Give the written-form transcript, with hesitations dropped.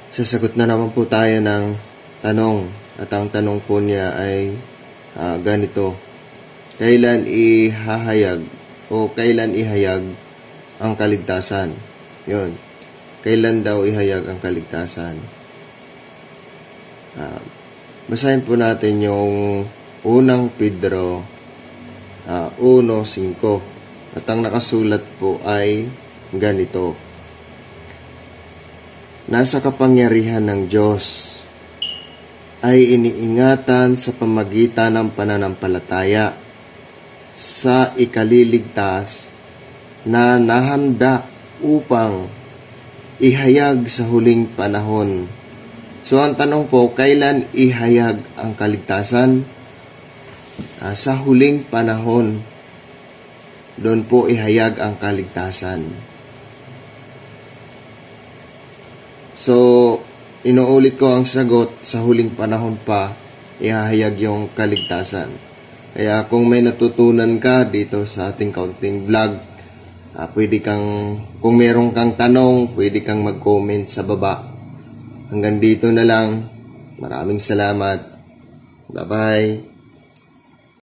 sasagot na naman po tayo ng tanong. At ang tanong po niya ay ganito. Kailan ihahayag o kailan ihayag ang kaligtasan? Yun. Kailan daw ihayag ang kaligtasan? Basahin po natin yung unang Pedro 1:5. At ang nakasulat po ay ganito. Nasa kapangyarihan ng Diyos ay iniingatan sa pamagitan ng pananampalataya sa ikaliligtas na nahanda upang ihayag sa huling panahon. So ang tanong po, kailan ihayag ang kaligtasan? Sa huling panahon, doon po ihayag ang kaligtasan. So, inuulit ko ang sagot, sa huling panahon pa, ihahayag yung kaligtasan. Kaya kung may natutunan ka dito sa ating counting vlog, pwede kang, kung meron kang tanong, pwede kang mag-comment sa baba. Hanggang dito na lang. Maraming salamat. Bye-bye.